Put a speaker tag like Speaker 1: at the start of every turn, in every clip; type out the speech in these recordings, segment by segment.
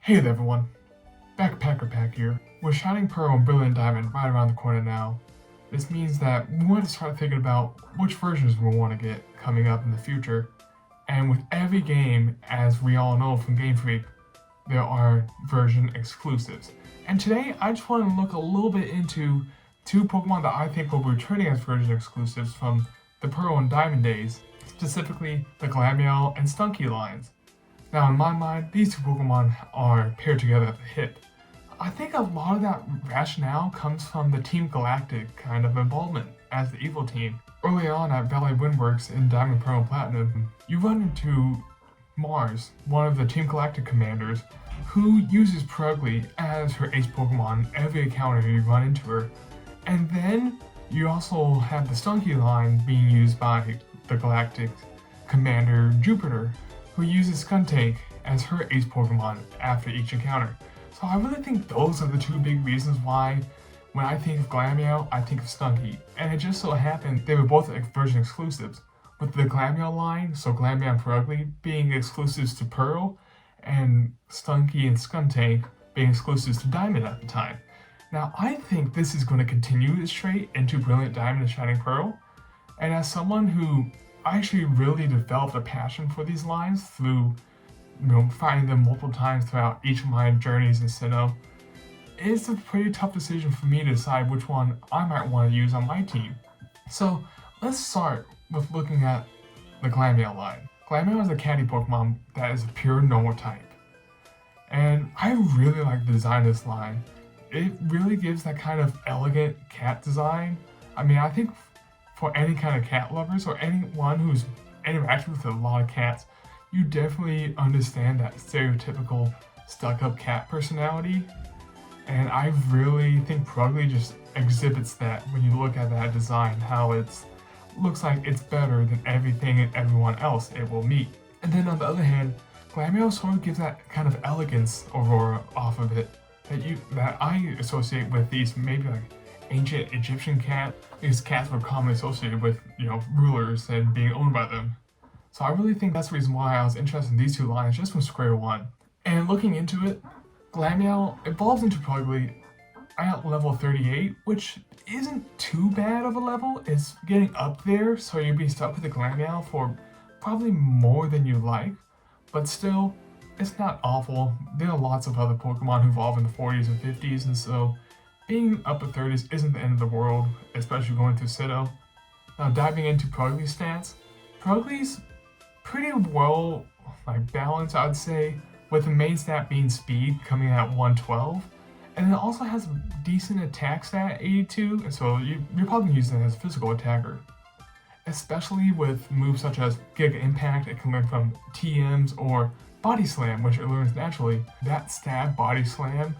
Speaker 1: Hey there everyone, Backpacker Pack here. With Shining Pearl and Brilliant Diamond right around the corner now, this means that we want to start thinking about which versions we want to get coming up in the future. And with every game, as we all know from Game Freak, there are version exclusives. And today I just want to look a little bit into two Pokemon that I think will be returning as version exclusives from the Pearl and Diamond days, specifically the Glameow and Stunky lines. Now in my mind, these two Pokemon are paired together at the hip. I think a lot of that rationale comes from the Team Galactic kind of involvement as the evil team. Early on at Valley Windworks in Diamond, Pearl, and Platinum, you run into Mars, one of the Team Galactic commanders, who uses Purugly as her ace Pokemon every encounter you run into her. And then you also have the Stunky line being used by the Galactic commander Jupiter, who uses Skuntank as her ace Pokemon after each encounter. So I really think those are the two big reasons why when I think of Glameow, I think of Stunky. And it just so happened they were both version exclusives, with the Glameow line, so Glameow and Purugly, being exclusives to Pearl, and Stunky and Skuntank being exclusives to Diamond at the time. Now I think this is going to continue this trait into Brilliant Diamond and Shining Pearl, and as someone who actually really developed a passion for these lines through finding them multiple times throughout each of my journeys in Sinnoh, it's a pretty tough decision for me to decide which one I might want to use on my team. So let's start with looking at the Glameow line. Glameow is a catty Pokemon that is a pure normal type. And I really like the design of this line. It really gives that kind of elegant cat design. I mean, I think for any kind of cat lovers or anyone who's interacted with a lot of cats, you definitely understand that stereotypical stuck-up cat personality. And I really think Purugly just exhibits that when you look at that design, how it looks like it's better than everything and everyone else it will meet. And then on the other hand, Glameow sort of gives that kind of elegance aurora off of it that I associate with these maybe like ancient Egyptian cat. These cats were commonly associated with, rulers and being owned by them. So I really think that's the reason why I was interested in these two lines just from square one. And looking into it, Glameow evolves into Purugly at level 38, which isn't too bad of a level. It's getting up there, so you'll be stuck with the Glameow for probably more than you like, but still, it's not awful. There are lots of other Pokemon who evolve in the 40s and 50s, and so being up at 30s isn't the end of the world, especially going through Sinnoh. Now diving into Purugly's stats, Purugly's pretty well balanced, I'd say, with the main stat being speed coming at 112, and it also has a decent attack stat 82, and so you're probably using it as a physical attacker. Especially with moves such as Giga Impact, it can learn from TMs, or Body Slam, which it learns naturally. That stab Body Slam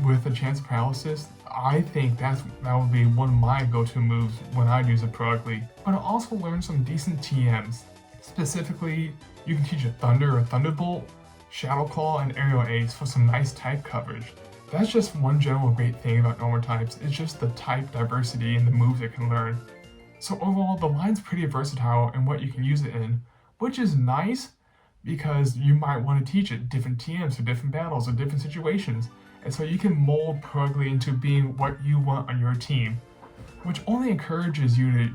Speaker 1: with a chance of paralysis, I think that would be one of my go-to moves when I use a Purugly. But it also learns some decent TMs. Specifically, you can teach a Thunder or Thunderbolt, Shadow Claw, and Aerial Ace for some nice type coverage. That's just one general great thing about normal types, it's just the type diversity in the moves it can learn. So overall, the line's pretty versatile in what you can use it in, which is nice because you might want to teach it different TMs for different battles or different situations, and so you can mold Purugly into being what you want on your team, which only encourages you to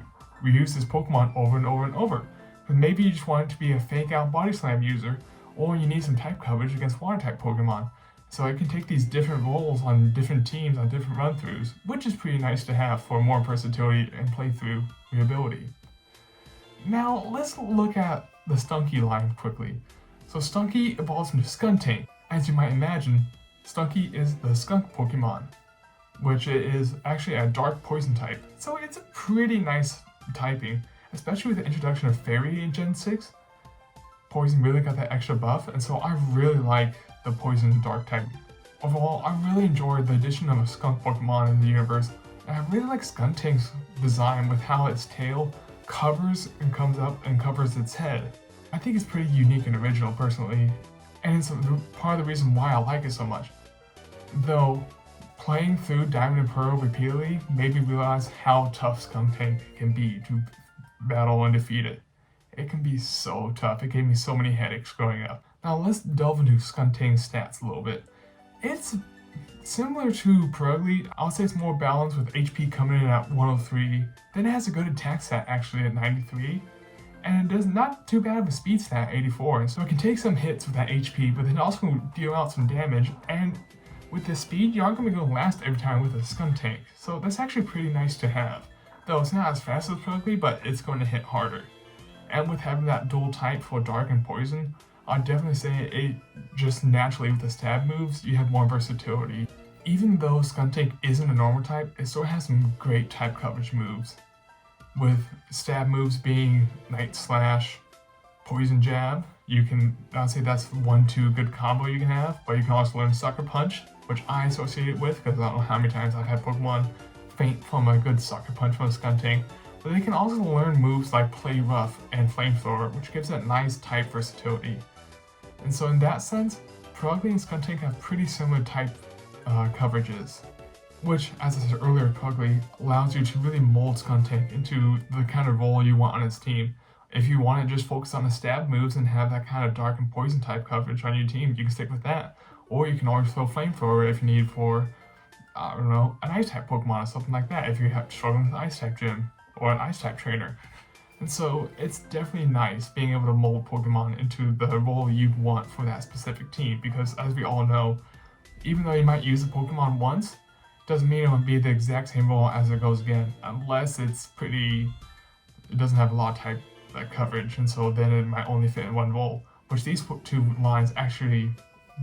Speaker 1: reuse this Pokemon over and over and over. But maybe you just want it to be a fake out Body Slam user, or you need some type coverage against water type Pokemon. So it can take these different roles on different teams on different run-throughs, which is pretty nice to have for more versatility and playthrough reability. Now let's look at the Stunky line quickly. So Stunky evolves into Skuntank. As you might imagine, Stunky is the skunk Pokemon, which is actually a dark poison type. So it's a pretty nice typing, especially with the introduction of Fairy in Gen 6. Poison really got that extra buff, and so I really like the Poison Dark type. Overall, I really enjoyed the addition of a skunk Pokemon in the universe, and I really like Skuntank's design with how its tail covers and comes up and covers its head. I think it's pretty unique and original personally, and it's part of the reason why I like it so much. Though, playing through Diamond and Pearl repeatedly made me realize how tough Skuntank can be to battle and defeat it. It can be so tough. It gave me so many headaches growing up. Now let's delve into Skuntank's stats a little bit. It's similar to Purugly. I'll say it's more balanced with HP coming in at 103. Then it has a good attack stat actually at 93. And it does not too bad of a speed stat, 84. So it can take some hits with that HP, but then also deal out some damage. And with the speed, you aren't going to go last every time with a Skuntank. So that's actually pretty nice to have. Though it's not as fast as Purugly, but it's going to hit harder. And with having that dual type for Dark and Poison, I'd definitely say it just naturally with the stab moves, you have more versatility. Even though Skuntank isn't a normal type, it still has some great type coverage moves. With stab moves being Night Slash, Poison Jab, I'd say that's 1-2 good combo you can have, but you can also learn Sucker Punch, which I associate it with because I don't know how many times I've had Pokemon faint from a good Sucker Punch from a Skuntank. But they can also learn moves like Play Rough and Flamethrower, which gives that nice type versatility. And so in that sense, Purugly and Skuntank have pretty similar type coverages, which, as I said earlier, Purugly allows you to really mold Skuntank into the kind of role you want on its team. If you want to just focus on the stab moves and have that kind of Dark and Poison type coverage on your team, you can stick with that. Or you can always throw Flamethrower if you need for, I don't know, an Ice type Pokemon or something like that if you're struggling with an Ice type gym or an Ice type trainer. And so it's definitely nice being able to mold Pokemon into the role you want for that specific team, because as we all know, even though you might use a Pokemon once, doesn't mean it will be the exact same role as it goes again, unless it doesn't have a lot of type coverage, and so then it might only fit in one role, which these two lines actually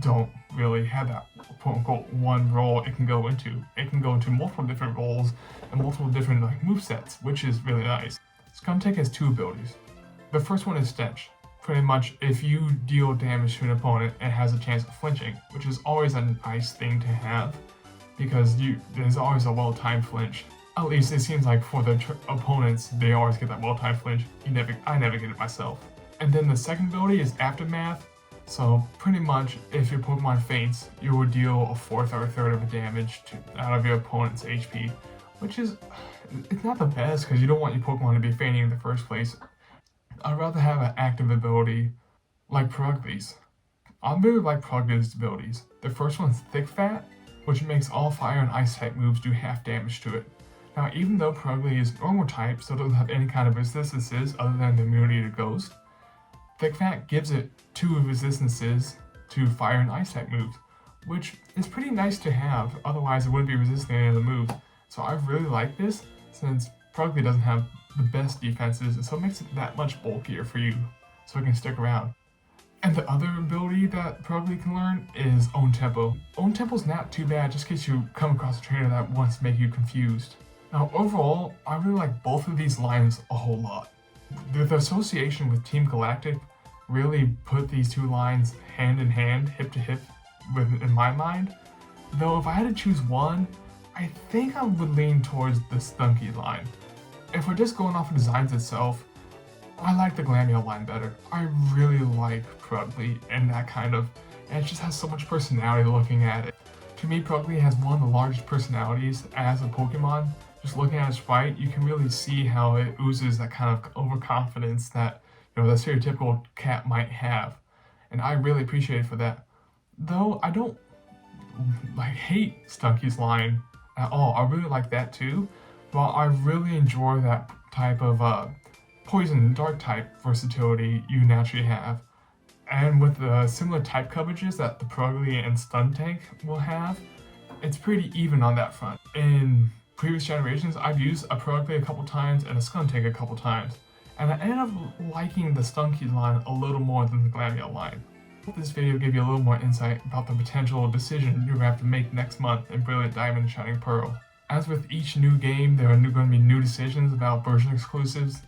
Speaker 1: don't really have that quote-unquote one role it can go into. It can go into multiple different roles and multiple different movesets, which is really nice. Skuntank has two abilities. The first one is Stench. Pretty much, if you deal damage to an opponent, it has a chance of flinching, which is always a nice thing to have, because there's always a well-timed flinch. At least it seems like for the opponents, they always get that well-timed flinch. I never get it myself. And then the second ability is Aftermath. So pretty much, if your Pokemon faints, you will deal a fourth or a third of the damage out of your opponent's HP, which is, it's not the best because you don't want your Pokemon to be fainting in the first place. I'd rather have an active ability like Purugly's. I really like Purugly's abilities. The first one's Thick Fat, which makes all fire and ice type moves do half damage to it. Now, even though Purugly is normal type, so it doesn't have any kind of resistances other than the immunity to Ghost, Thick Fat gives it 2 resistances to fire and ice type moves, which is pretty nice to have, otherwise it wouldn't be resisting any of the moves. So I really like this, since Purugly doesn't have the best defenses, and so it makes it that much bulkier for you, so it can stick around. And the other ability that Purugly can learn is Own Tempo. Own Tempo's not too bad, just in case you come across a trainer that wants to make you confused. Now overall, I really like both of these lines a whole lot. The association with Team Galactic really put these two lines hand in hand, hip to hip, in my mind. Though if I had to choose one, I think I would lean towards the Stunky line. If we're just going off of designs itself, I like the Glameow line better. I really like Purugly and it just has so much personality looking at it. To me, Purugly has one of the largest personalities as a Pokemon. Just looking at its fight, you can really see how it oozes that kind of overconfidence that, the stereotypical cat might have. And I really appreciate it for that. Though I don't hate Stunky's line at all. I really like that too. But I really enjoy that type of poison and dark type versatility you naturally have. And with the similar type coverages that the Purugly and Stuntank will have, it's pretty even on that front. In previous generations, I've used a Purugly a couple times and a Skuntank a couple times, and I ended up liking the Stunky line a little more than the Glameow line. I hope this video gave you a little more insight about the potential decision you're going to have to make next month in Brilliant Diamond and Shining Pearl. As with each new game, there are going to be new decisions about version exclusives,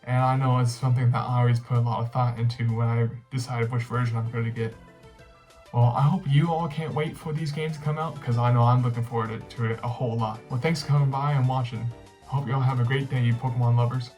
Speaker 1: and I know it's something that I always put a lot of thought into when I decided which version I'm going to get. Well, I hope you all can't wait for these games to come out, because I know I'm looking forward to it a whole lot. Well, thanks for coming by and watching. I hope you all have a great day, you Pokemon lovers.